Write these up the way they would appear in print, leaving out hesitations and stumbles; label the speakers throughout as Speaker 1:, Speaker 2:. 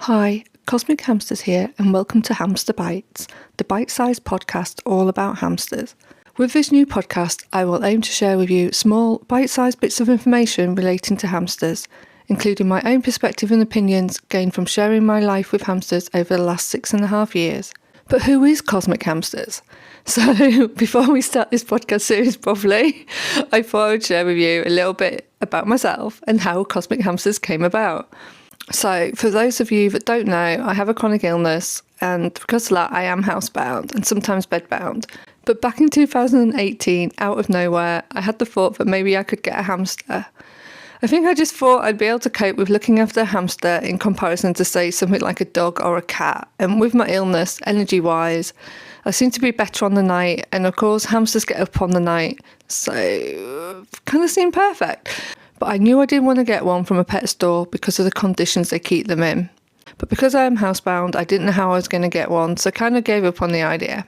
Speaker 1: Hi, Cosmic Hamsters here, and welcome to Hamster Bites, the bite-sized podcast all about hamsters. With this new podcast, I will aim to share with you small, bite-sized bits of information relating to hamsters, including my own perspective and opinions gained from sharing my life with hamsters over the last 6.5 years. But who is Cosmic Hamsters? So, before we start this podcast series properly, I thought I would share with you a little bit about myself and how Cosmic Hamsters came about. So, for those of you that don't know, I have a chronic illness, and because of that, I am housebound and sometimes bedbound. But back in 2018, out of nowhere, I had the thought that maybe I could get a hamster. I think I just thought I'd be able to cope with looking after a hamster in comparison to, say, something like a dog or a cat. And with my illness, energy-wise, I seem to be better on the night, and of course, hamsters get up on the night, so kind of seemed perfect. But I knew I didn't want to get one from a pet store because of the conditions they keep them in. But because I am housebound, I didn't know how I was going to get one, so kind of gave up on the idea.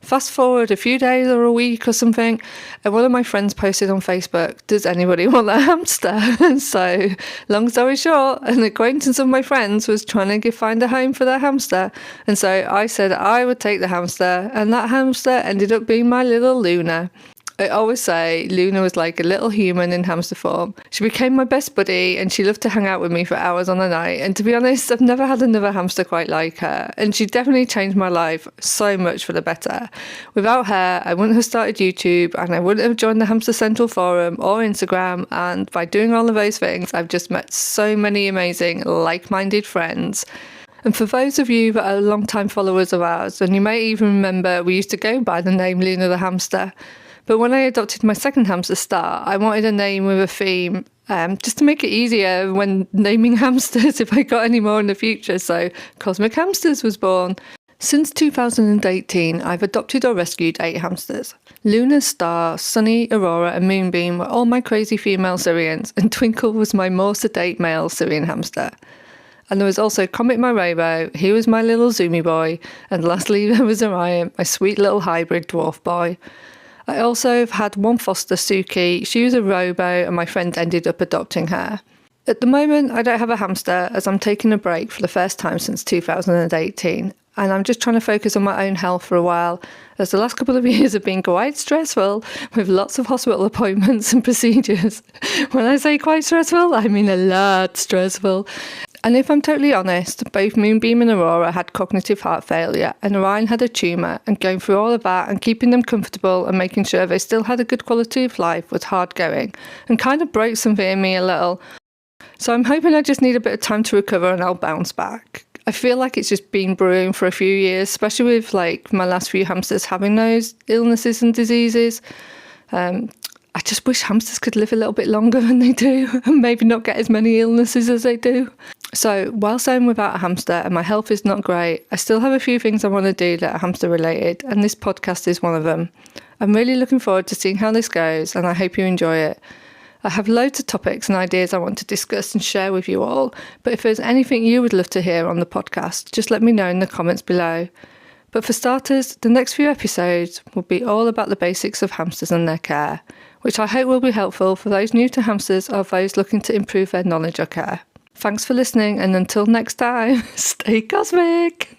Speaker 1: Fast forward a few days or a week or something, and one of my friends posted on Facebook, "Does anybody want a hamster?" So, long story short, an acquaintance of my friends was trying to find a home for their hamster, and so I said I would take the hamster, and that hamster ended up being my little Luna. I always say Luna was like a little human in hamster form. She became my best buddy and she loved to hang out with me for hours on a night. And to be honest, I've never had another hamster quite like her. And she definitely changed my life so much for the better. Without her, I wouldn't have started YouTube and I wouldn't have joined the Hamster Central forum or Instagram. And by doing all of those things, I've just met so many amazing like-minded friends. And for those of you that are long-time followers of ours, and you may even remember we used to go by the name Luna the Hamster. But when I adopted my second hamster, Star, I wanted a name with a theme, just to make it easier when naming hamsters if I got any more in the future. So Cosmic Hamsters was born. Since 2018, I've adopted or rescued 8 hamsters. Luna, Star, Sunny, Aurora and Moonbeam were all my crazy female Syrians, and Twinkle was my more sedate male Syrian hamster. And there was also Comet my Robo, he was my little Zoomy boy, and lastly there was Orion, my sweet little hybrid dwarf boy. I also have had one foster, Suki. She was a robo and my friend ended up adopting her. At the moment, I don't have a hamster as I'm taking a break for the first time since 2018. And I'm just trying to focus on my own health for a while, as the last couple of years have been quite stressful with lots of hospital appointments and procedures. When I say quite stressful, I mean a lot stressful. And if I'm totally honest, both Moonbeam and Aurora had cognitive heart failure and Orion had a tumour, and going through all of that and keeping them comfortable and making sure they still had a good quality of life was hard going and kind of broke something in me a little. So I'm hoping I just need a bit of time to recover and I'll bounce back. I feel like it's just been brewing for a few years, especially with like my last few hamsters having those illnesses and diseases. I just wish hamsters could live a little bit longer than they do and maybe not get as many illnesses as they do. So whilst I'm without a hamster and my health is not great, I still have a few things I want to do that are hamster related, and this podcast is one of them. I'm really looking forward to seeing how this goes and I hope you enjoy it. I have loads of topics and ideas I want to discuss and share with you all, but if there's anything you would love to hear on the podcast, just let me know in the comments below. But for starters, the next few episodes will be all about the basics of hamsters and their care, which I hope will be helpful for those new to hamsters or those looking to improve their knowledge or care. Thanks for listening, and until next time, stay cosmic!